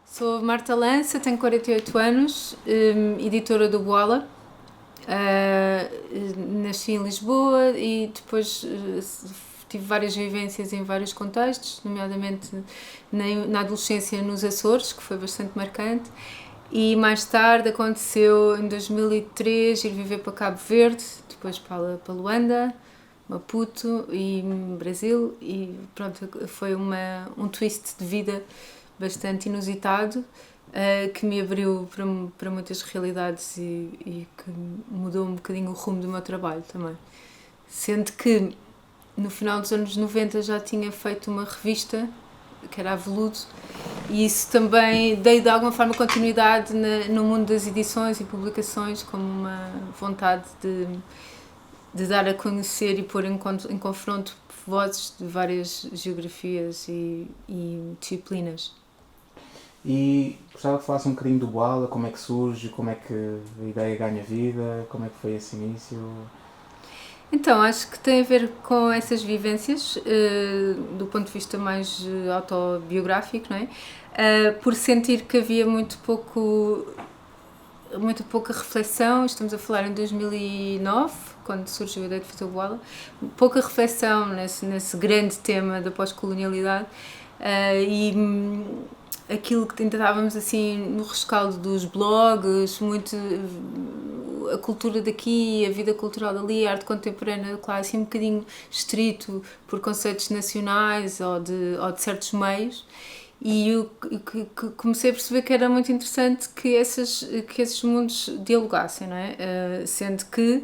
Sou Marta Lança, tenho 48 anos, editora do Boala. Nasci em Lisboa e depois tive várias vivências em vários contextos, nomeadamente na adolescência nos Açores, que foi bastante marcante, e mais tarde aconteceu em 2003 ir viver para Cabo Verde, depois para Luanda, Maputo e Brasil, e pronto, foi um twist de vida bastante inusitado, que me abriu para muitas realidades e que mudou um bocadinho o rumo do meu trabalho também. Sendo que no final dos anos 90 já tinha feito uma revista, que era a Veludo, e isso também dei de alguma forma continuidade no mundo das edições e publicações, como uma vontade de dar a conhecer e pôr em confronto vozes de várias geografias e disciplinas. E gostava que falasse um bocadinho do Boala, como é que surge, como é que a ideia ganha vida, como é que foi esse início. Então, acho que tem a ver com essas vivências, do ponto de vista mais autobiográfico, não é? Por sentir que havia muito pouca reflexão. Estamos a falar em 2009, quando surgiu a ideia de fazer o Boala, pouca reflexão nesse grande tema da pós-colonialidade, e aquilo que tentávamos assim no rescaldo dos blogs, muito a cultura daqui, a vida cultural dali, a arte contemporânea, claro, assim um bocadinho estrito por conceitos nacionais ou de certos meios. E eu comecei a perceber que era muito interessante que esses mundos dialogassem, não é? Sendo que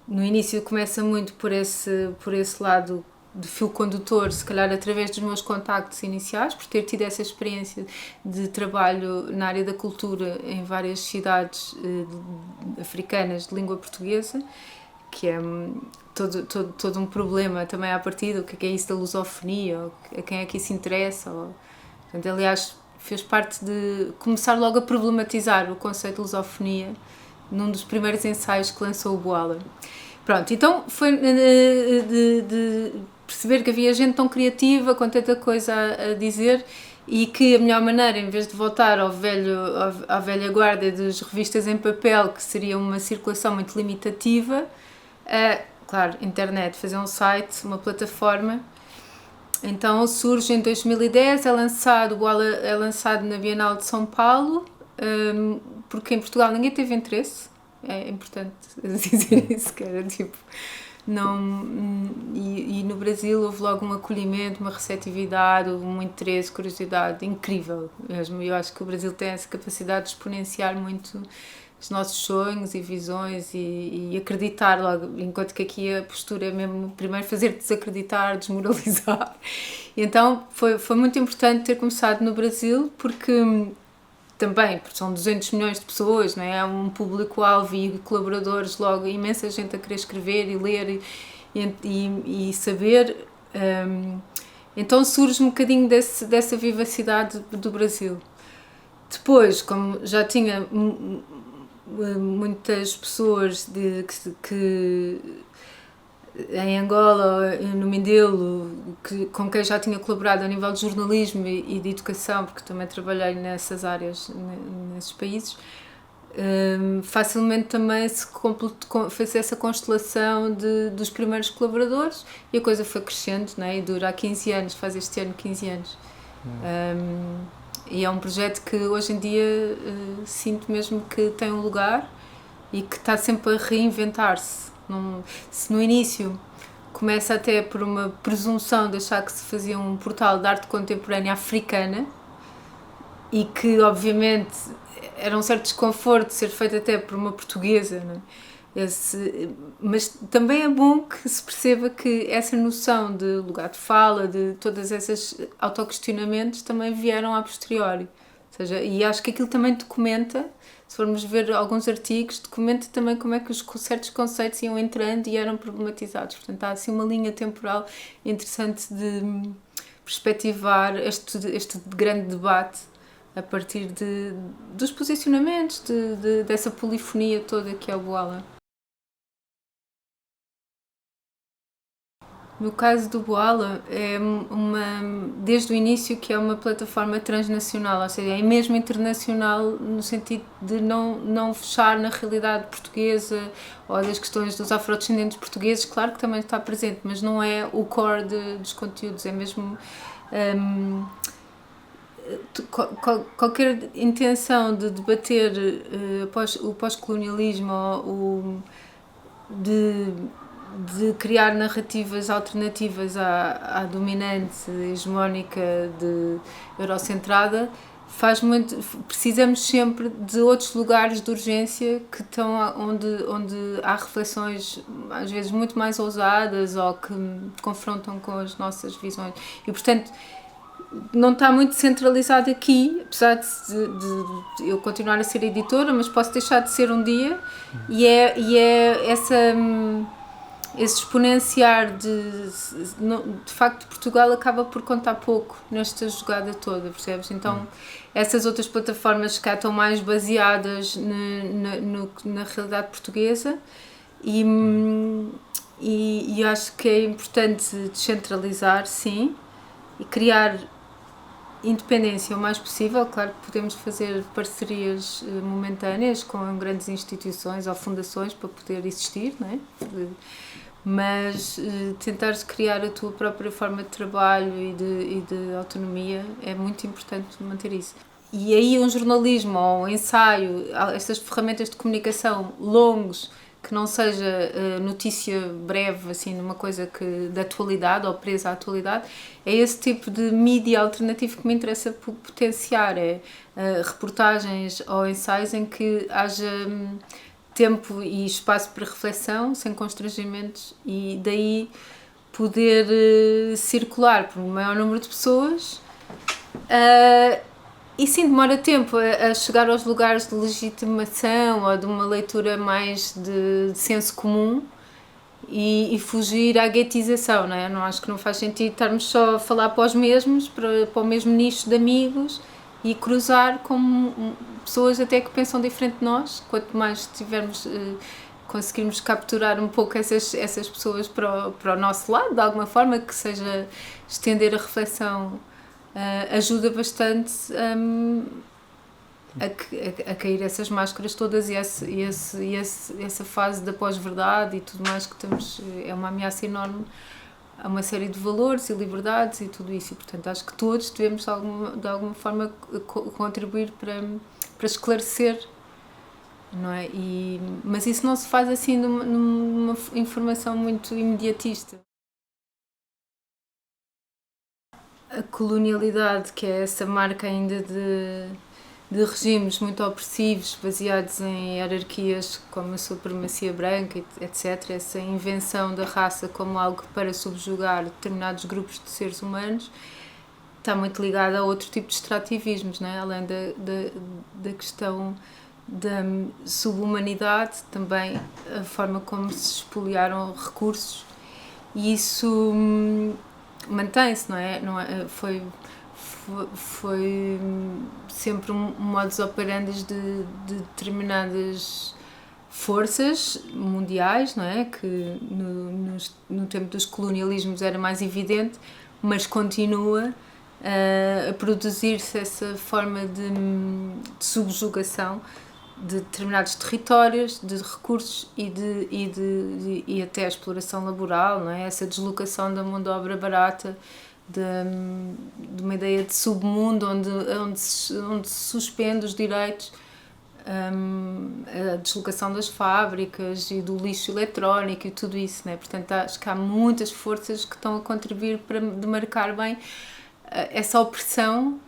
no início começa muito por esse lado de fio condutor, se calhar através dos meus contactos iniciais, por ter tido essa experiência de trabalho na área da cultura em várias cidades africanas de língua portuguesa, que é todo um problema também à partida, o que é isso da lusofonia, a quem é que isso interessa. Portanto, aliás, fez parte de começar logo a problematizar o conceito de lusofonia num dos primeiros ensaios que lançou o Boala. Pronto, então foi de perceber que havia gente tão criativa, com tanta coisa a dizer, e que a melhor maneira, em vez de voltar à velha guarda das revistas em papel, que seria uma circulação muito limitativa, claro, internet, fazer um site, uma plataforma. Então surge em 2010, o Boala é lançado na Bienal de São Paulo, porque em Portugal ninguém teve interesse. É importante dizer isso, que era tipo, não, e no Brasil houve logo um acolhimento, uma receptividade, um interesse, curiosidade incrível mesmo. Eu acho que o Brasil tem essa capacidade de exponenciar muito os nossos sonhos e visões e acreditar logo, enquanto que aqui a postura é mesmo primeiro fazer desacreditar, desmoralizar. E então foi muito importante ter começado no Brasil, porque também, porque são 200 milhões de pessoas, não é? Há um público-alvo e colaboradores, logo imensa gente a querer escrever e ler e saber. Então surge um bocadinho dessa vivacidade do Brasil. Depois, como já tinha muitas pessoas que em Angola, no Mindelo, com quem já tinha colaborado a nível de jornalismo e de educação, porque também trabalhei nessas áreas, nesses países, facilmente também se fez essa constelação dos primeiros colaboradores e a coisa foi crescendo, né? E dura há 15 anos, faz este ano 15 anos. E é um projeto que hoje em dia sinto mesmo que tem um lugar e que está sempre a reinventar-se. Se no início começa até por uma presunção de achar que se fazia um portal de arte contemporânea africana e que obviamente era um certo desconforto ser feito até por uma portuguesa, não é? Mas também é bom que se perceba que essa noção de lugar de fala, de todas essas autoquestionamentos também vieram a posteriori. Ou seja, e acho que aquilo também documenta, se formos ver alguns artigos, documenta também como é que certos conceitos iam entrando e eram problematizados. Portanto, há assim uma linha temporal interessante de perspectivar este grande debate a partir dos posicionamentos, dessa polifonia toda que é o Boala. No caso do Boala, desde o início que é uma plataforma transnacional, ou seja, é mesmo internacional no sentido de não fechar na realidade portuguesa ou das questões dos afrodescendentes portugueses, claro que também está presente, mas não é o core dos conteúdos, é mesmo qualquer intenção de debater o pós-colonialismo de criar narrativas alternativas à dominante hegemónica eurocentrada, precisamos sempre de outros lugares de urgência que estão onde há reflexões às vezes muito mais ousadas ou que confrontam com as nossas visões e, portanto, não está muito centralizado aqui, apesar de eu continuar a ser editora, mas posso deixar de ser um dia, e é esse exponenciar de facto Portugal acaba por contar pouco nesta jogada toda, percebes? Então essas outras plataformas que cá estão mais baseadas na realidade portuguesa e acho que é importante descentralizar, sim, e criar independência o mais possível. Claro que podemos fazer parcerias momentâneas com grandes instituições ou fundações para poder existir, não é? Mas tentares criar a tua própria forma de trabalho e de autonomia é muito importante manter isso. E aí um jornalismo ou um ensaio, estas ferramentas de comunicação longos, que não seja notícia breve, assim, numa coisa de atualidade ou presa à atualidade, é esse tipo de mídia alternativo que me interessa potenciar, reportagens ou ensaios em que haja tempo e espaço para reflexão, sem constrangimentos, e daí poder circular por um maior número de pessoas. E sim, demora tempo a chegar aos lugares de legitimação ou de uma leitura mais de senso comum e fugir à guetização, não é? Não acho que não faz sentido estarmos só a falar para os mesmos, para o mesmo nicho de amigos e cruzar com pessoas até que pensam diferente de nós. Quanto mais conseguirmos capturar um pouco essas pessoas para o nosso lado, de alguma forma, que seja estender a reflexão, ajuda bastante a cair essas máscaras todas e essa fase da pós-verdade e tudo mais que estamos, é uma ameaça enorme a uma série de valores e liberdades e tudo isso, e portanto acho que todos devemos de alguma forma contribuir para esclarecer, não é? Mas isso não se faz assim numa informação muito imediatista. A colonialidade, que é essa marca ainda de regimes muito opressivos, baseados em hierarquias como a supremacia branca, etc., essa invenção da raça como algo para subjugar determinados grupos de seres humanos, está muito ligada a outro tipo de extrativismos, não é? Além da questão da subhumanidade, também a forma como se expoliaram recursos, e isso mantém-se, não é? Foi sempre um modus operandi de determinadas forças mundiais, não é? Que no tempo dos colonialismos era mais evidente, mas continua a produzir-se essa forma de subjugação de determinados territórios, de recursos e até a exploração laboral, não é? Essa deslocação da mão de obra barata, de uma ideia de submundo onde se suspende os direitos, a deslocação das fábricas e do lixo eletrónico e tudo isso, não é? Portanto, acho que há muitas forças que estão a contribuir para demarcar bem essa opressão,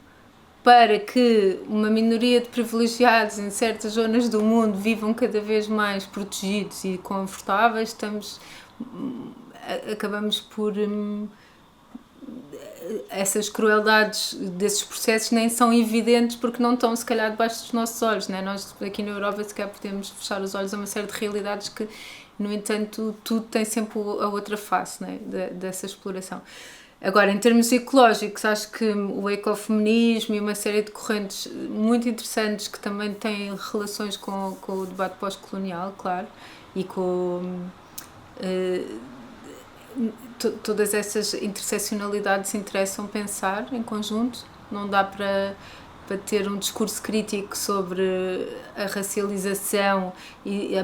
para que uma minoria de privilegiados em certas zonas do mundo vivam cada vez mais protegidos e confortáveis. Acabamos por essas crueldades desses processos nem são evidentes porque não estão, se calhar, debaixo dos nossos olhos, né? Nós aqui na Europa, se calhar, podemos fechar os olhos a uma série de realidades que, no entanto, tudo tem sempre a outra face, né? Dessa exploração. Agora, em termos ecológicos, acho que o ecofeminismo e uma série de correntes muito interessantes que também têm relações com o debate pós-colonial, claro, e com todas essas interseccionalidades interessam pensar em conjunto. Não dá para ter um discurso crítico sobre a racialização e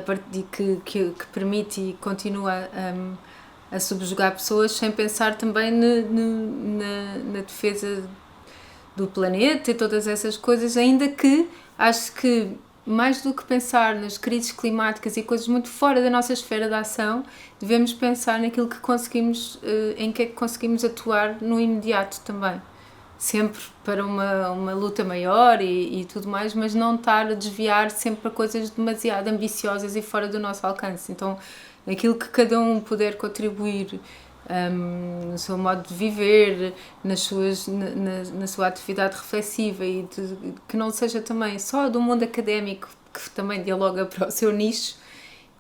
que permite e continua a subjugar pessoas, sem pensar também na defesa do planeta e todas essas coisas, ainda que acho que mais do que pensar nas crises climáticas e coisas muito fora da nossa esfera de ação, devemos pensar naquilo que conseguimos, em que é que conseguimos atuar no imediato também. Sempre para uma luta maior e tudo mais, mas não estar a desviar sempre para coisas demasiado ambiciosas e fora do nosso alcance. Então, aquilo que cada um puder contribuir no seu modo de viver, na sua atividade reflexiva e que não seja também só do mundo académico, que também dialoga para o seu nicho,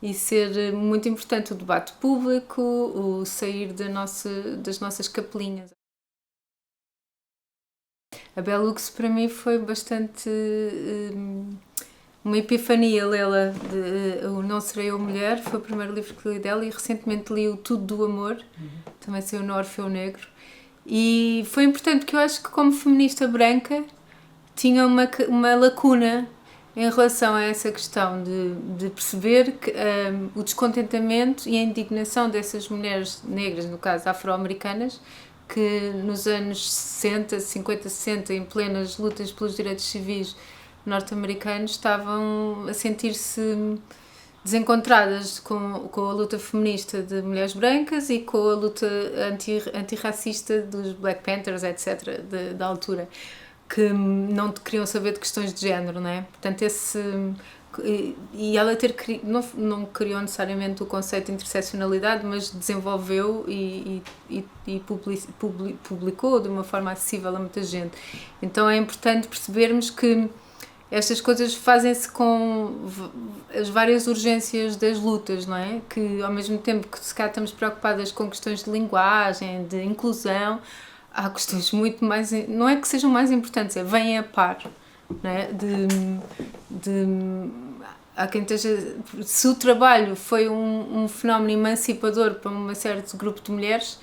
e ser muito importante o debate público, o sair das nossas capelinhas. A Bell Hooks para mim foi bastante uma epifania lê-la. O Não Serei Eu Mulher foi o primeiro livro que li dela, e recentemente li o Tudo do Amor, também saiu no Orfeu Negro, e foi importante porque eu acho que, como feminista branca, tinha uma lacuna em relação a essa questão de perceber que o descontentamento e a indignação dessas mulheres negras, no caso afro-americanas, que nos anos 60, 50, 60, em plenas lutas pelos direitos civis norte-americanos, estavam a sentir-se desencontradas com a luta feminista de mulheres brancas e com a luta antirracista dos Black Panthers, etc., da altura, que não queriam saber de questões de género, não é? Portanto, e ela não criou necessariamente o conceito de interseccionalidade, mas desenvolveu e publicou de uma forma acessível a muita gente. Então é importante percebermos que estas coisas fazem-se com as várias urgências das lutas, não é? Que ao mesmo tempo que se calhar estamos preocupadas com questões de linguagem, de inclusão, há questões muito mais, não é que sejam mais importantes, vêm a par. É? Há quem esteja, se o trabalho foi um fenómeno emancipador para um certo grupo de mulheres,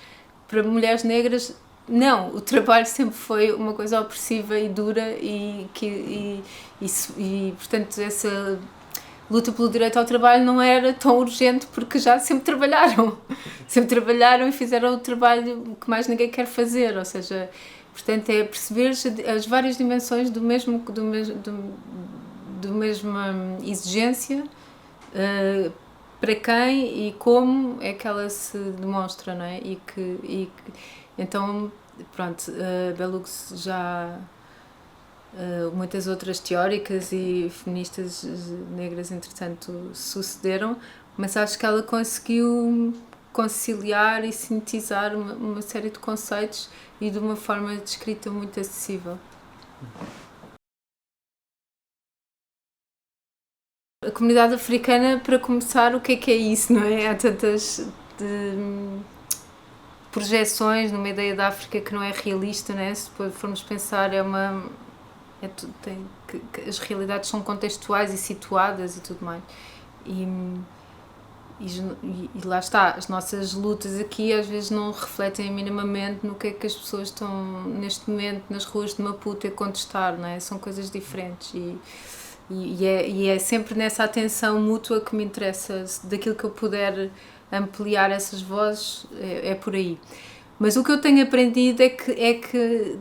para mulheres negras, não, o trabalho sempre foi uma coisa opressiva e dura e portanto essa luta pelo direito ao trabalho não era tão urgente porque já sempre trabalharam e fizeram o trabalho que mais ninguém quer fazer, ou seja, portanto é perceber as várias dimensões do mesma exigência, para quem e como é que ela se demonstra, não é? Então, pronto, a Bell Hooks já muitas outras teóricas e feministas negras, entretanto, sucederam, mas acho que ela conseguiu conciliar e sintetizar uma série de conceitos e de uma forma de escrita muito acessível. A comunidade africana, para começar, o que é isso, não é? Há tantas projeções numa ideia da África que não é realista, não é? Se formos pensar, as realidades são contextuais e situadas e tudo mais. E lá está, as nossas lutas aqui às vezes não refletem minimamente no que é que as pessoas estão neste momento nas ruas de Maputo a contestar, não é? São coisas diferentes e é sempre nessa atenção mútua que me interessa, daquilo que eu puder ampliar essas vozes, é por aí. Mas o que eu tenho aprendido é que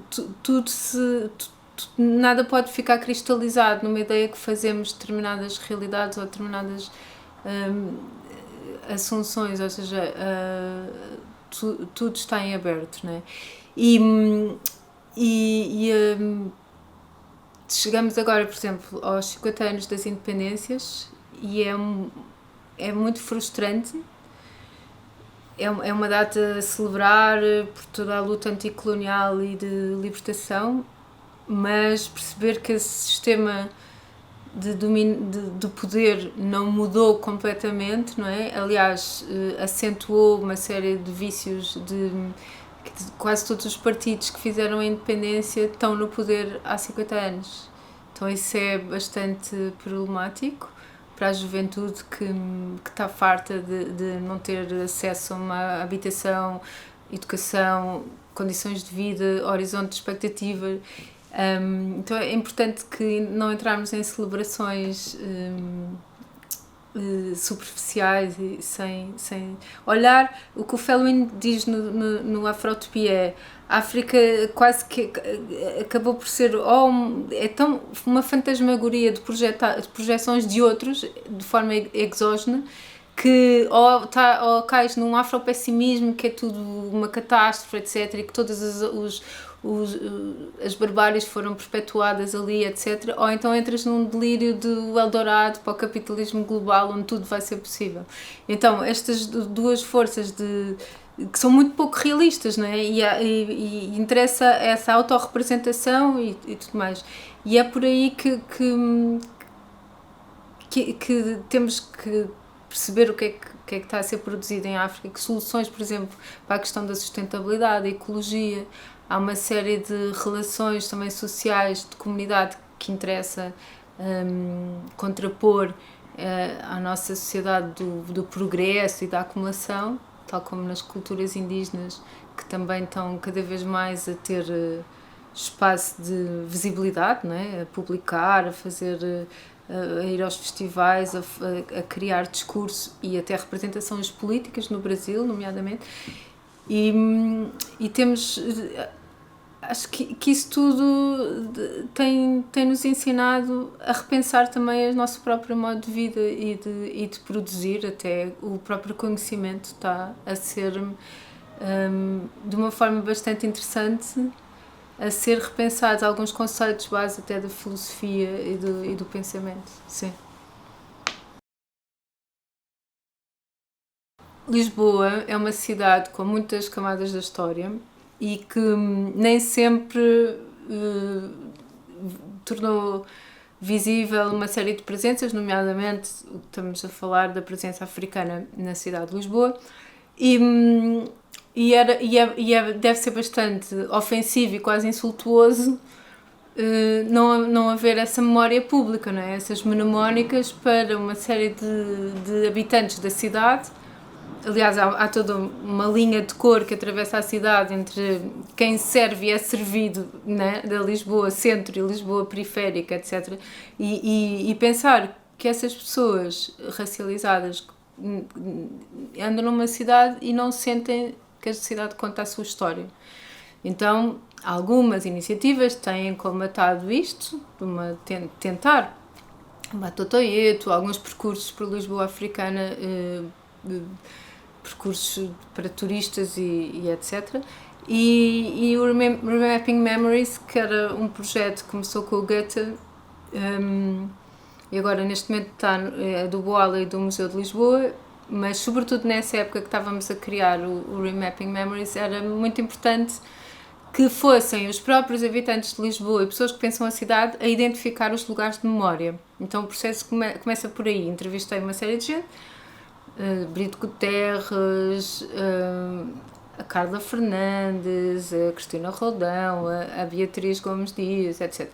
nada pode ficar cristalizado numa ideia que fazemos determinadas realidades ou determinadas assunções, ou seja, tudo está em aberto, não é? Chegamos agora, por exemplo, aos 50 anos das independências e é muito frustrante. É uma data a celebrar por toda a luta anticolonial e de libertação, mas perceber que esse sistema de poder não mudou completamente, não é? Aliás, acentuou uma série de vícios de quase todos os partidos que fizeram a independência estão no poder há 50 anos. Então isso é bastante problemático para a juventude que está farta de não ter acesso a uma habitação, educação, condições de vida, horizonte de expectativa. Então é importante que não entrarmos em celebrações superficiais e sem olhar. O que o Fellowin diz no Afrotopia é: a África quase que acabou por ser é tão uma fantasmagoria de projeções de outros de forma exógena, que ou cais num afropessimismo, que é tudo uma catástrofe, etc., e que todas as barbáries foram perpetuadas ali, etc., ou então entras num delírio do Eldorado para o capitalismo global, onde tudo vai ser possível. Então estas duas forças que são muito pouco realistas, não é? E interessa essa autorrepresentação e tudo mais. E é por aí que temos que perceber o que é que está a ser produzido em África, que soluções, por exemplo, para a questão da sustentabilidade, da ecologia. Há uma série de relações também sociais, de comunidade, que interessa contrapor à nossa sociedade do progresso e da acumulação, tal como nas culturas indígenas, que também estão cada vez mais a ter espaço de visibilidade, não é? A publicar, a fazer, a ir aos festivais, a criar discurso e até representações políticas no Brasil, nomeadamente. E temos... Acho que isso tudo tem-nos ensinado a repensar também o nosso próprio modo de vida e de produzir. Até o próprio conhecimento está a ser, de uma forma bastante interessante, a ser repensado alguns conceitos base até da filosofia e do pensamento. Sim. Lisboa é uma cidade com muitas camadas da história e que nem sempre tornou visível uma série de presenças, nomeadamente estamos a falar da presença africana na cidade de Lisboa, deve ser bastante ofensivo e quase insultuoso não haver essa memória pública, não é? Essas mnemónicas para uma série de habitantes da cidade. Aliás, há toda uma linha de cor que atravessa a cidade entre quem serve e é servido, né, da Lisboa centro e Lisboa periférica, etc. E pensar que essas pessoas racializadas andam numa cidade e não sentem que a cidade conta a sua história. Então, algumas iniciativas têm combatado isto, tentar Batotoieto, alguns percursos por Lisboa africana, percursos para turistas e etc. E o Remapping Memories, que era um projeto que começou com o Goethe e agora neste momento está do Boala e do Museu de Lisboa, mas sobretudo nessa época que estávamos a criar o Remapping Memories, era muito importante que fossem os próprios habitantes de Lisboa e pessoas que pensam a cidade a identificar os lugares de memória. Então o processo começa por aí. Entrevistei uma série de gente, Brito Guterres, a Carla Fernandes, a Cristina Roldão, a Beatriz Gomes Dias, etc.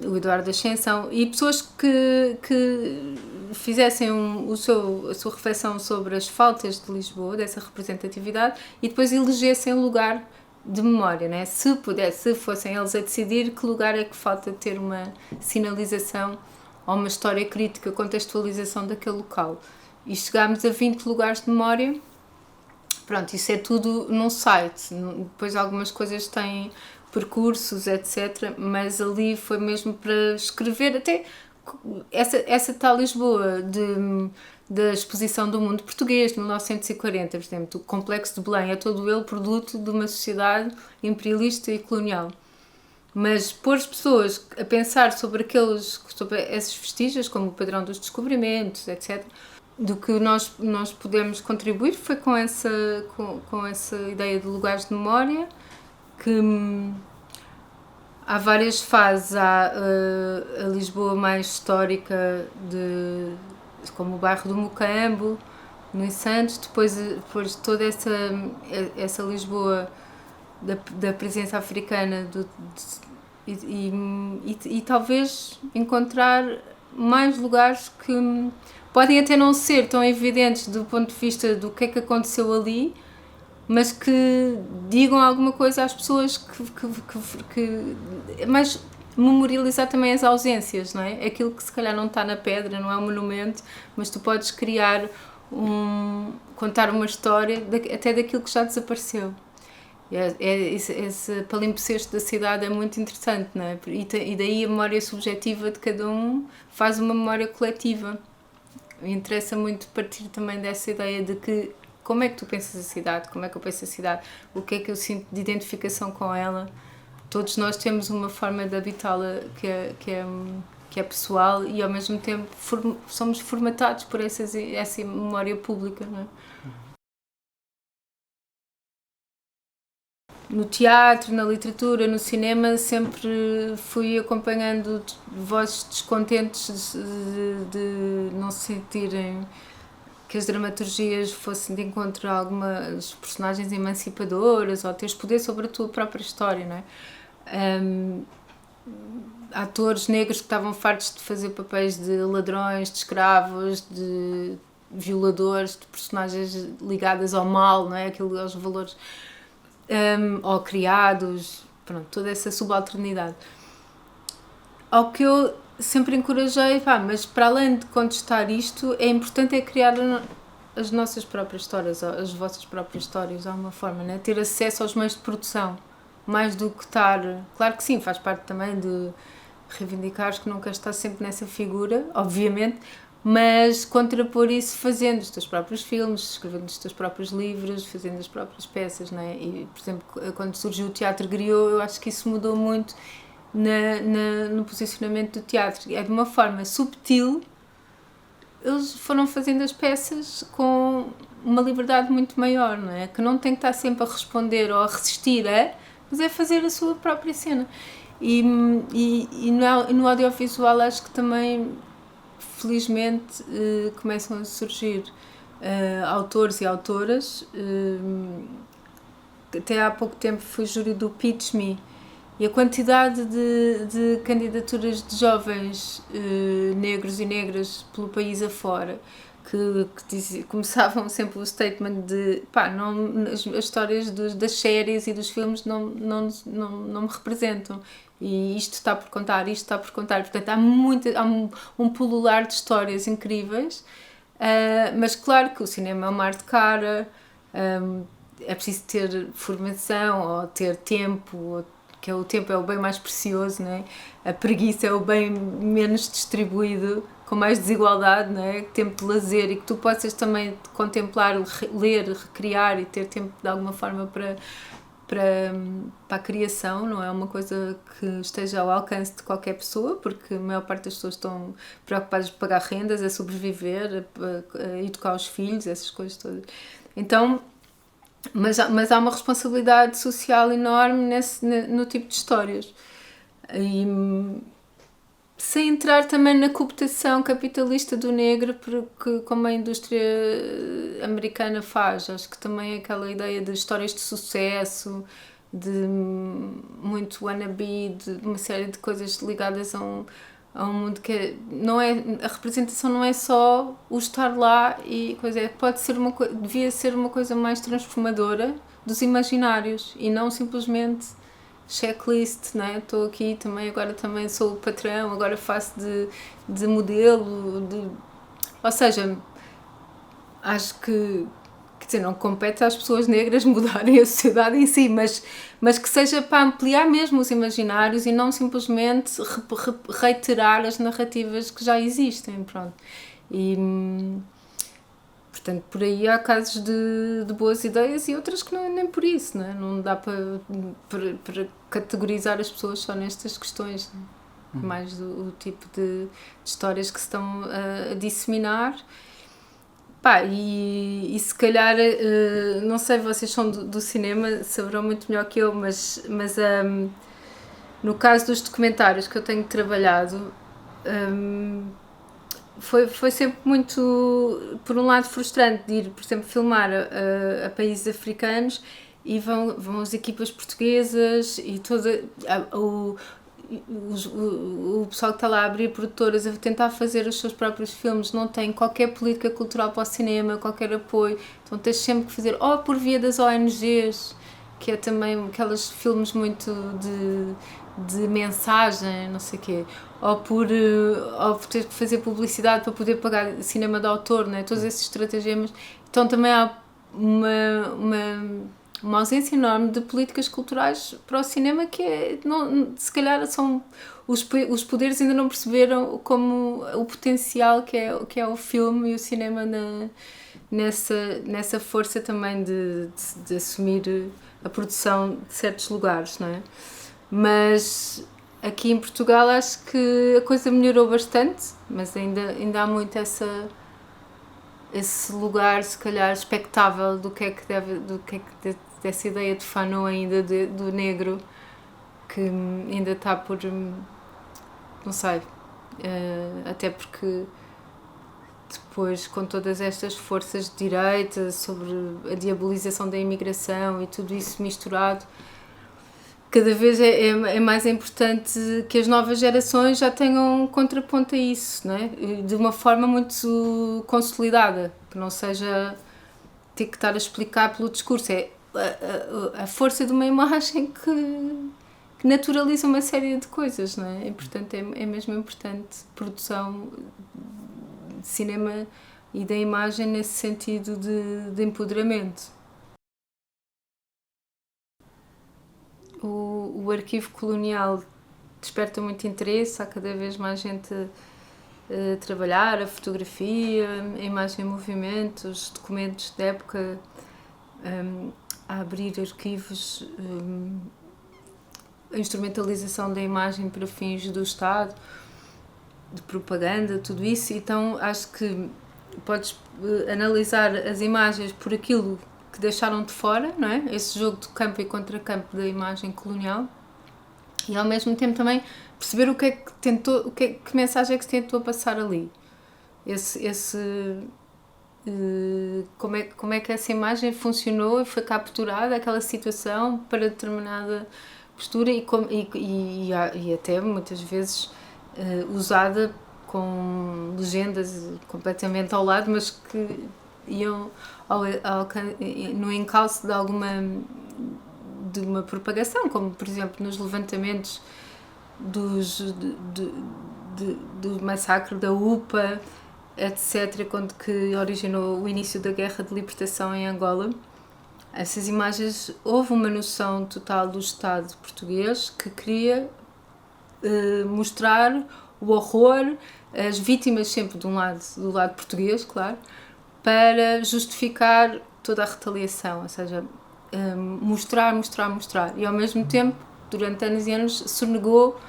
O Eduardo Ascensão, e pessoas que fizessem a sua reflexão sobre as faltas de Lisboa, dessa representatividade, e depois elegessem um lugar de memória, né? Se fossem eles a decidir que lugar é que falta ter uma sinalização ou uma história crítica, contextualização daquele local. E chegámos a 20 lugares de memória. Pronto, isso é tudo num site. Depois algumas coisas têm percursos, etc. Mas ali foi mesmo para escrever até essa tal Lisboa da exposição do mundo português de 1940, por exemplo, o Complexo de Belém é todo ele produto de uma sociedade imperialista e colonial. Mas pôr as pessoas a pensar sobre esses vestígios, como o padrão dos descobrimentos, etc., do que nós podemos contribuir foi com essa ideia de lugares de memória, que há várias fases. Há a Lisboa mais histórica, como o bairro do Mocambo, no Santos, depois toda essa Lisboa da presença africana e talvez encontrar mais lugares que podem até não ser tão evidentes do ponto de vista do que é que aconteceu ali, mas que digam alguma coisa às pessoas que é mais memorializar também as ausências, não é? Aquilo que se calhar não está na pedra, não é um monumento, mas tu podes criar contar uma história até daquilo que já desapareceu. Esse palimpsesto da cidade é muito interessante, não é? E daí a memória subjetiva de cada um faz uma memória coletiva. Me interessa muito partir também dessa ideia de que como é que tu pensas a cidade, como é que eu penso a cidade, o que é que eu sinto de identificação com ela. Todos nós temos uma forma de habitá-la que é pessoal e ao mesmo tempo somos formatados por essa memória pública, não é? No teatro, na literatura, no cinema, sempre fui acompanhando vozes descontentes de não se sentirem que as dramaturgias fossem de encontro a algumas personagens emancipadoras ou teres poder sobre a tua própria história, não é? Atores negros que estavam fartos de fazer papéis de ladrões, de escravos, de violadores, de personagens ligadas ao mal, não é? Aos valores... ou criados, pronto, toda essa subalternidade. Ao que eu sempre encorajei, mas para além de contestar isto, é importante criar as nossas próprias histórias, as vossas próprias histórias, de alguma forma, né? Ter acesso aos meios de produção, mais do que estar... Claro que sim, faz parte também de reivindicares que não queres estar sempre nessa figura, obviamente, mas contrapor isso fazendo os teus próprios filmes, escrevendo os teus próprios livros, fazendo as próprias peças, não é? E, por exemplo, quando surgiu o Teatro Griot, eu acho que isso mudou muito no posicionamento do teatro. É de uma forma subtil, eles foram fazendo as peças com uma liberdade muito maior, não é? Que não tem que estar sempre a responder ou a resistir, mas é fazer a sua própria cena. E no audiovisual acho que também felizmente começam a surgir autores e autoras. Até há pouco tempo fui júri do Pitch Me e a quantidade de candidaturas de jovens negros e negras pelo país afora que começavam sempre o statement de as histórias das séries e dos filmes não me representam e isto está por contar, portanto há um pulular de histórias incríveis, mas claro que o cinema é um mar de cara, é preciso ter formação ou ter tempo, que o tempo é o bem mais precioso, não é? A preguiça é o bem menos distribuído, com mais desigualdade, não é? Tempo de lazer e que tu possas também contemplar, ler, recriar e ter tempo de alguma forma para a criação, não é uma coisa que esteja ao alcance de qualquer pessoa, porque a maior parte das pessoas estão preocupadas em pagar rendas, a sobreviver, a educar os filhos, essas coisas todas. Então, mas há uma responsabilidade social enorme no tipo de histórias. E, sem entrar também na cooptação capitalista do negro, porque como a indústria americana faz, acho que também aquela ideia de histórias de sucesso, de muito wannabe, de uma série de coisas ligadas a um mundo que não é, a representação não é só o estar lá e coisa, devia ser uma coisa mais transformadora dos imaginários e não simplesmente checklist, não é? Estou aqui agora também sou o patrão, agora faço de modelo, ou seja, acho que quer dizer, não compete às pessoas negras mudarem a sociedade em si, mas que seja para ampliar mesmo os imaginários e não simplesmente reiterar as narrativas que já existem, pronto. E, portanto, por aí há casos de boas ideias e outras que nem por isso, não é? Não dá para categorizar as pessoas só nestas questões, mais do tipo de histórias que se estão a disseminar. E se calhar, não sei, vocês são do cinema, saberão muito melhor que eu, mas no caso dos documentários que eu tenho trabalhado, foi sempre muito, por um lado, frustrante de ir, por exemplo, filmar a países africanos e vão as equipas portuguesas e o pessoal que está lá a abrir produtoras, a tentar fazer os seus próprios filmes, não tem qualquer política cultural para o cinema, qualquer apoio, então tens sempre que fazer, ou por via das ONGs, que é também aqueles filmes muito de mensagem, não sei o quê, ou por ter que fazer publicidade para poder pagar cinema de autor, né? Todos esses estratagemas. Então também há uma ausência enorme de políticas culturais para o cinema que se calhar são os poderes ainda não perceberam como o potencial que é o filme e o cinema nessa força também de assumir a produção de certos lugares, não é? Mas aqui em Portugal acho que a coisa melhorou bastante, mas ainda há muito esse lugar, se calhar, expectável do que é que dessa ideia de Fanon ainda do negro, que ainda está por, não sei, até porque depois com todas estas forças de direita sobre a diabolização da imigração e tudo isso misturado, cada vez é mais importante que as novas gerações já tenham contraponto a isso, não é? De uma forma muito consolidada, que não seja ter que estar a explicar pelo discurso. É a força de uma imagem que naturaliza uma série de coisas, não é? E, portanto, é mesmo importante produção de cinema e da imagem nesse sentido de empoderamento. O arquivo colonial desperta muito interesse, há cada vez mais gente a trabalhar, a fotografia, a imagem em movimento, os documentos da época, a abrir arquivos, a instrumentalização da imagem para fins do Estado, de propaganda, tudo isso. Então acho que podes analisar as imagens por aquilo que deixaram de fora, não é? Esse jogo de campo e contracampo da imagem colonial, e ao mesmo tempo também perceber o que é que tentou, que mensagem é que se tentou passar ali. Como é que essa imagem funcionou e foi capturada, aquela situação para determinada postura e até muitas vezes usada com legendas completamente ao lado, mas que iam no encalço de uma propagação, como por exemplo nos levantamentos do massacre da UPA, etc., que originou o início da Guerra de Libertação em Angola. Essas imagens, houve uma noção total do Estado português que queria mostrar o horror, as vítimas sempre do lado português, claro, para justificar toda a retaliação, ou seja, mostrar, e ao mesmo tempo, durante anos e anos, sonegou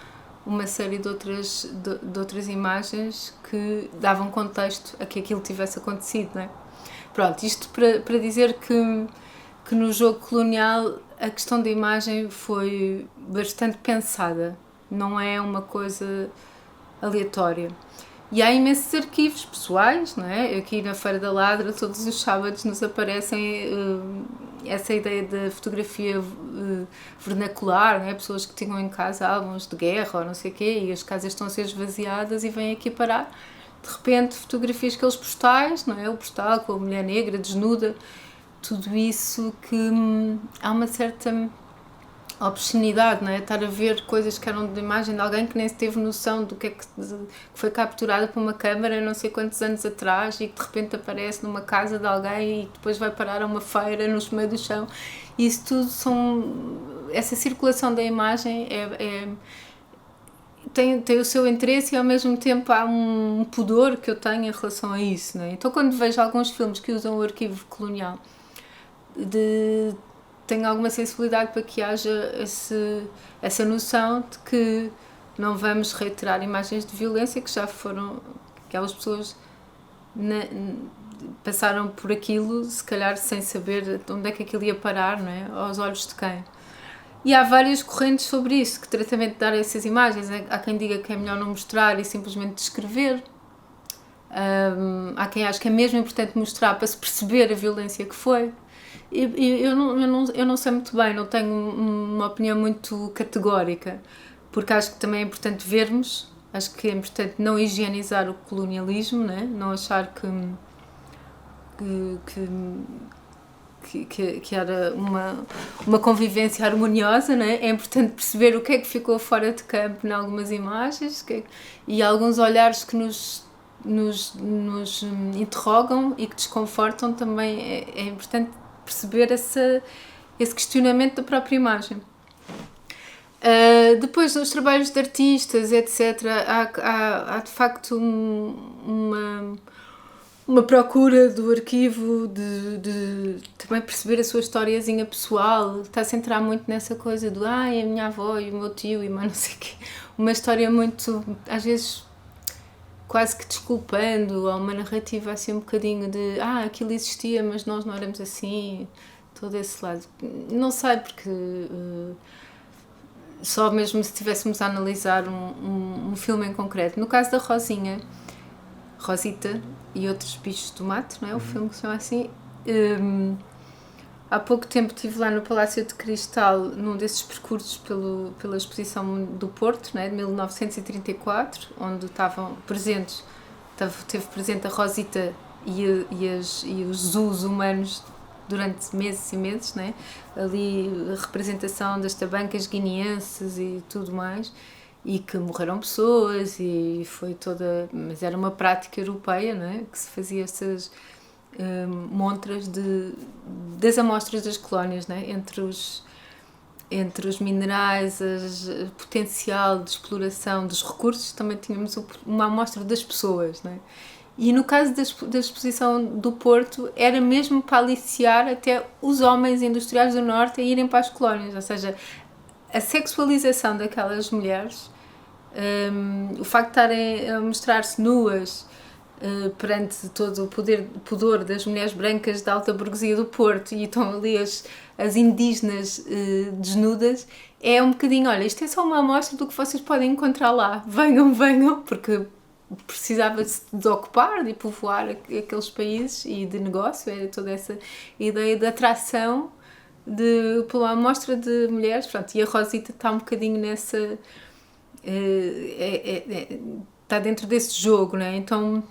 uma série de outras imagens que davam contexto a que aquilo tivesse acontecido, não é? Pronto, isto para dizer que no jogo colonial a questão da imagem foi bastante pensada, não é uma coisa aleatória. E há imensos arquivos pessoais, não é? Aqui na Feira da Ladra, todos os sábados nos aparecem essa ideia da fotografia vernacular, não é? Pessoas que tinham em casa álbuns de guerra ou não sei o quê, e as casas estão a ser esvaziadas e vêm aqui parar. De repente, fotografias, aqueles postais, não é? O postal com a mulher negra, desnuda, tudo isso que há uma certa obscenidade, não é? Estar a ver coisas que eram de imagem de alguém que nem se teve noção do que é que foi capturada por uma câmara não sei quantos anos atrás e que de repente aparece numa casa de alguém e depois vai parar a uma feira no meio do chão. Isso tudo essa circulação da imagem tem o seu interesse e ao mesmo tempo há um pudor que eu tenho em relação a isso, não é? Então quando vejo alguns filmes que usam o arquivo colonial, tenho alguma sensibilidade para que haja essa noção de que não vamos reiterar imagens de violência que já foram, aquelas pessoas passaram por aquilo, se calhar sem saber onde é que aquilo ia parar, não é? Aos olhos de quem. E há várias correntes sobre isso, que tratamento de dar essas imagens. Há quem diga que é melhor não mostrar e simplesmente descrever. Há quem acha que é mesmo importante mostrar para se perceber a violência que foi. Eu não sei muito bem, não tenho uma opinião muito categórica, porque acho que também é importante vermos, acho que é importante não higienizar o colonialismo, né? Não achar que era uma convivência harmoniosa, né? É importante perceber o que é que ficou fora de campo em algumas imagens e alguns olhares que nos interrogam e que desconfortam também. É importante perceber esse questionamento da própria imagem. Depois, os trabalhos de artistas, etc., há de facto uma procura do arquivo de também perceber a sua historiazinha pessoal. Está-se a entrar muito nessa coisa do a minha avó e o meu tio e mais não sei o quê. Uma história muito, às vezes, quase que desculpando, ou uma narrativa assim um bocadinho de aquilo existia, mas nós não éramos assim, todo esse lado. Não sei, porque só mesmo se estivéssemos a analisar um filme em concreto. No caso da Rosita e outros bichos do mato, não é? O filme que se chama assim. Há pouco tempo estive lá no Palácio de Cristal, num desses percursos pela Exposição do Porto, não é? De 1934, onde estavam presentes, teve presente a Rosita e os zoos humanos durante meses e meses, né? Ali a representação das tabancas guineenses e tudo mais, e que morreram pessoas e foi toda, mas era uma prática europeia, né? Que se fazia essas montras das amostras das colónias, né? Entre os minerais, o potencial de exploração dos recursos, também tínhamos uma amostra das pessoas, né? E no caso da exposição do Porto, era mesmo para aliciar até os homens industriais do Norte a irem para as colónias, ou seja, a sexualização daquelas mulheres, o facto de estarem a mostrar-se nuas perante todo o pudor das mulheres brancas da alta burguesia do Porto, e estão ali as indígenas desnudas, é um bocadinho, olha, isto é só uma amostra do que vocês podem encontrar lá, venham, porque precisava-se de ocupar, de povoar aqueles países e de negócio, era toda essa ideia de atração pela amostra de mulheres, pronto, e a Rosita está um bocadinho nessa... está dentro desse jogo, não é? Então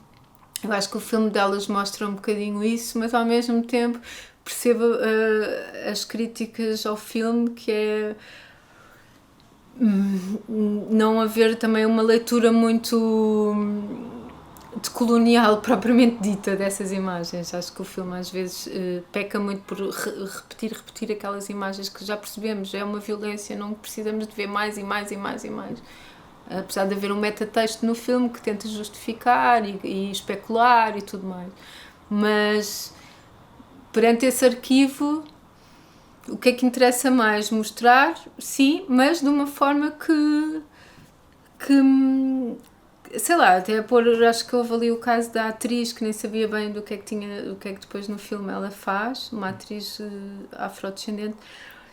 eu acho que o filme delas mostra um bocadinho isso, mas ao mesmo tempo percebo as críticas ao filme, que é não haver também uma leitura muito decolonial propriamente dita dessas imagens. Acho que o filme às vezes peca muito por repetir aquelas imagens que já percebemos. É uma violência, não precisamos de ver mais e mais e mais e mais. Apesar de haver um metatexto no filme que tenta justificar e especular e tudo mais. Mas perante esse arquivo, o que é que interessa mais? Mostrar, sim, mas de uma forma que sei lá, até acho que houve ali o caso da atriz que nem sabia bem do que é que depois no filme ela faz, uma atriz afrodescendente,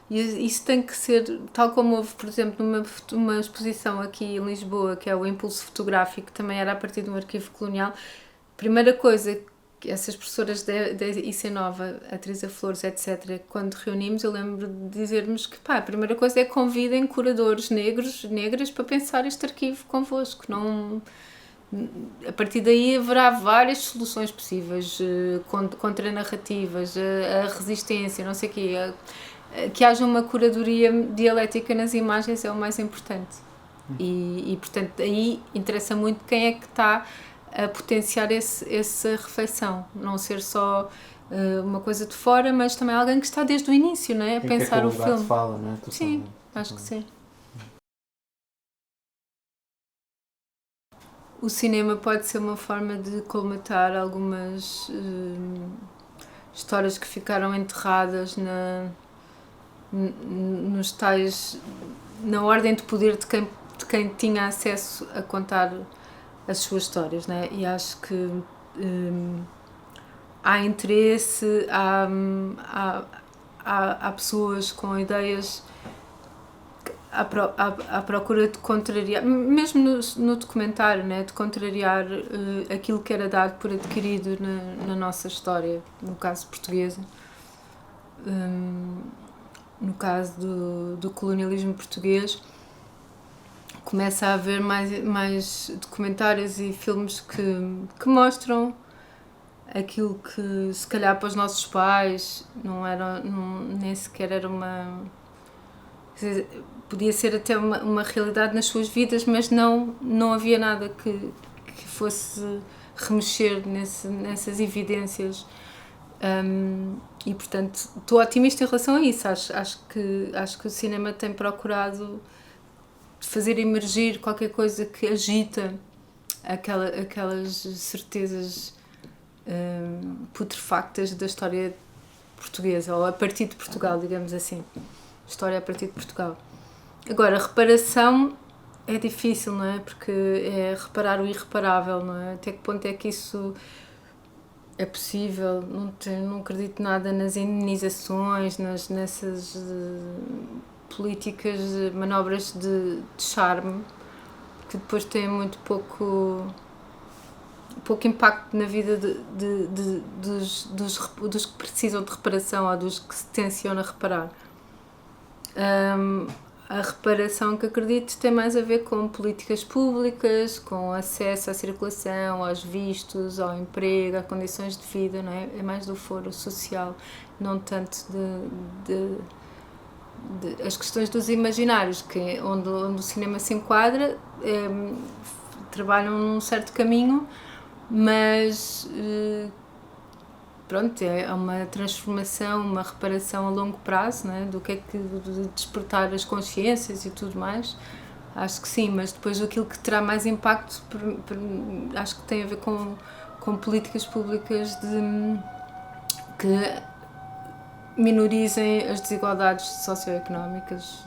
e isso tem que ser, tal como houve, por exemplo, numa exposição aqui em Lisboa, que é o Impulso Fotográfico, que também era a partir de um arquivo colonial. A primeira coisa que essas professoras da IC Nova, a Teresa Flores, etc., quando reunimos, eu lembro de dizermos que a primeira coisa é que convidem curadores negras para pensar este arquivo convosco. Não, a partir daí haverá várias soluções possíveis, contranarrativas, a resistência, não sei o quê. Que haja uma curadoria dialética nas imagens é o mais importante. E portanto, aí interessa muito quem é que está a potenciar essa reflexão, não ser só uma coisa de fora, mas também alguém que está desde o início, não é? A pensar o filme. Fala, não é? Sim, acho que sim. O cinema pode ser uma forma de colmatar algumas histórias que ficaram enterradas nos tais, na ordem de poder de quem tinha acesso a contar as suas histórias, né? E acho que há interesse, há pessoas com ideias à procura de contrariar, mesmo no documentário, né? De contrariar aquilo que era dado por adquirido na nossa história, no caso portuguesa. No caso do colonialismo português, começa a haver mais documentários e filmes que mostram aquilo que se calhar para os nossos pais nem sequer era podia ser até uma realidade nas suas vidas, mas não havia nada que fosse remexer nessas evidências. E portanto estou otimista em relação a isso. Acho que o cinema tem procurado fazer emergir qualquer coisa que agita aquelas certezas putrefactas da história portuguesa, ou a partir de Portugal, digamos assim. História a partir de Portugal. Agora, reparação é difícil, não é? Porque é reparar o irreparável, não é? Até que ponto é que isso é possível? Não acredito nada nas indenizações, nessas políticas, manobras de charme, que depois têm muito pouco impacto na vida dos que precisam de reparação ou dos que se tencionam a reparar. A reparação que acredito tem mais a ver com políticas públicas, com acesso à circulação, aos vistos, ao emprego, a condições de vida, não é? É mais do foro social, não tanto as questões dos imaginários, onde o cinema se enquadra, trabalham num certo caminho, mas pronto, é uma transformação, uma reparação a longo prazo, né? Do que é que de despertar as consciências e tudo mais. Acho que sim, mas depois aquilo que terá mais impacto acho que tem a ver com políticas públicas que minorizem as desigualdades socioeconómicas,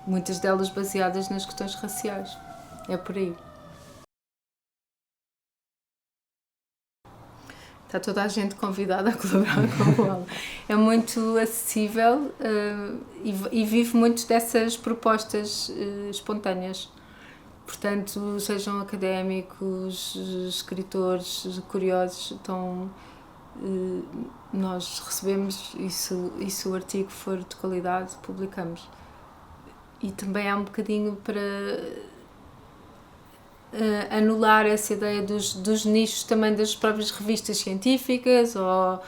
muitas delas baseadas nas questões raciais. É por aí. Está toda a gente convidada a colaborar com o Boala. É muito acessível e vive muito dessas propostas espontâneas. Portanto, sejam académicos, escritores, curiosos, nós recebemos isso, e se o artigo for de qualidade, publicamos. E também há um bocadinho para anular essa ideia dos nichos também das próprias revistas científicas ou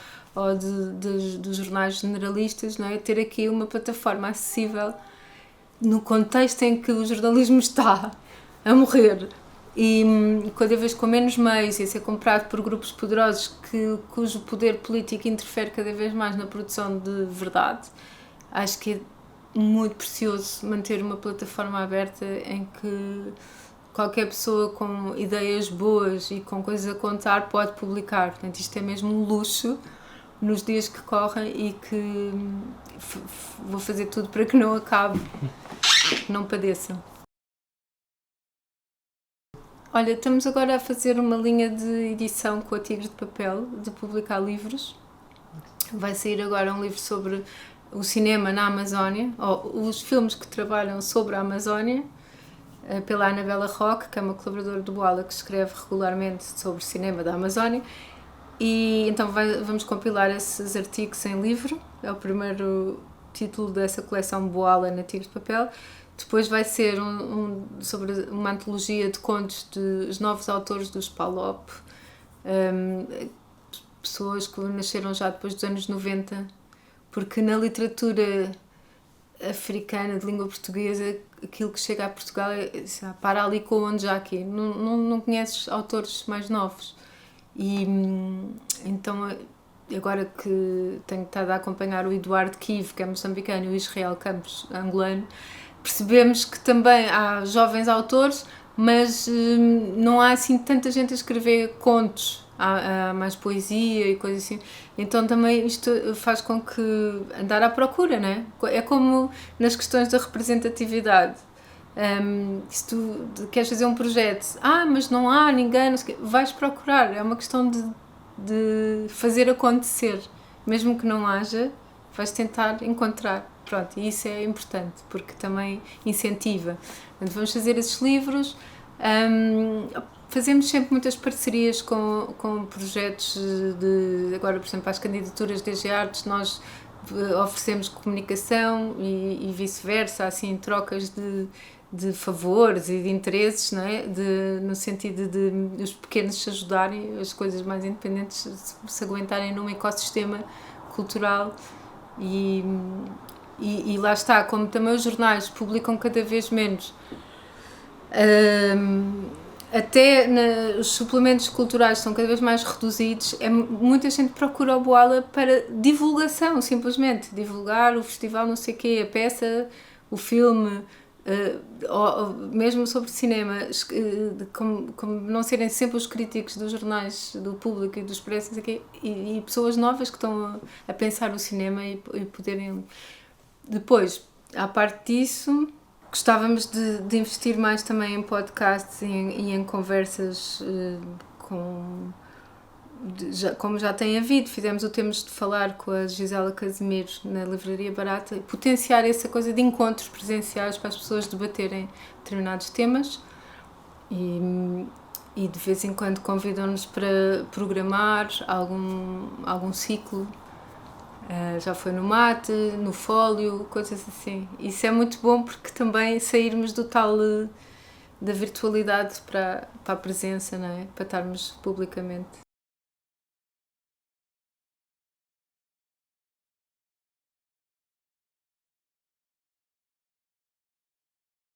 dos jornais generalistas, não é? Ter aqui uma plataforma acessível no contexto em que o jornalismo está a morrer e cada vez com menos meios e a ser comprado por grupos poderosos cujo poder político interfere cada vez mais na produção de verdade. Acho que é muito precioso manter uma plataforma aberta em que qualquer pessoa com ideias boas e com coisas a contar pode publicar. Portanto, isto é mesmo um luxo nos dias que correm e que vou fazer tudo para que não acabe, que não padeçam. Olha, estamos agora a fazer uma linha de edição com a Tigre de Papel, de publicar livros. Vai sair agora um livro sobre o cinema na Amazónia, ou os filmes que trabalham sobre a Amazónia, pela Anabela Roque, que é uma colaboradora do Boala que escreve regularmente sobre cinema da Amazónia, e então vamos compilar esses artigos em livro. É o primeiro título dessa coleção Boala na Tigre de Papel. Depois vai ser sobre uma antologia de contos dos novos autores dos PALOP, pessoas que nasceram já depois dos anos 90, porque na literatura africana de língua portuguesa aquilo que chega a Portugal para ali com onde já aqui, não conheces autores mais novos. E então agora que tenho estado a acompanhar o Eduardo Kiv, que é moçambicano, e o Israel Campos, angolano, percebemos que também há jovens autores, mas não há assim tanta gente a escrever contos, há mais poesia e coisas assim. Então também isto faz com que andar à procura, não é? É como nas questões da representatividade. Se tu queres fazer um projeto, mas não há ninguém, não sei o quê, vais procurar, é uma questão de fazer acontecer, mesmo que não haja, vais tentar encontrar. Pronto, e isso é importante, porque também incentiva. Portanto, vamos fazer esses livros, fazemos sempre muitas parcerias com projetos agora, por exemplo, às candidaturas de DG Artes, nós oferecemos comunicação e vice-versa, assim, trocas de favores e de interesses, não é? No sentido de os pequenos se ajudarem, as coisas mais independentes se aguentarem num ecossistema cultural e lá está, como também os jornais publicam cada vez menos, até os suplementos culturais são cada vez mais reduzidos, muita gente procura o Boala para divulgação, simplesmente divulgar o festival, não sei o quê, a peça, o filme, ou mesmo sobre cinema, como não serem sempre os críticos dos jornais do Público e do Expresso, não sei o quê, e pessoas novas que estão a pensar o cinema e poderem. Depois, à parte disso, gostávamos de investir mais também em podcasts e em conversas como já tem havido. Fizemos o Temos de Falar com a Gisela Casimiro na Livraria Barata, potenciar essa coisa de encontros presenciais para as pessoas debaterem determinados temas e de vez em quando convidam-nos para programar algum ciclo. Já foi no Mate, no Fólio, coisas assim. Isso é muito bom porque também sairmos do tal da virtualidade para a presença, não é? Para estarmos publicamente.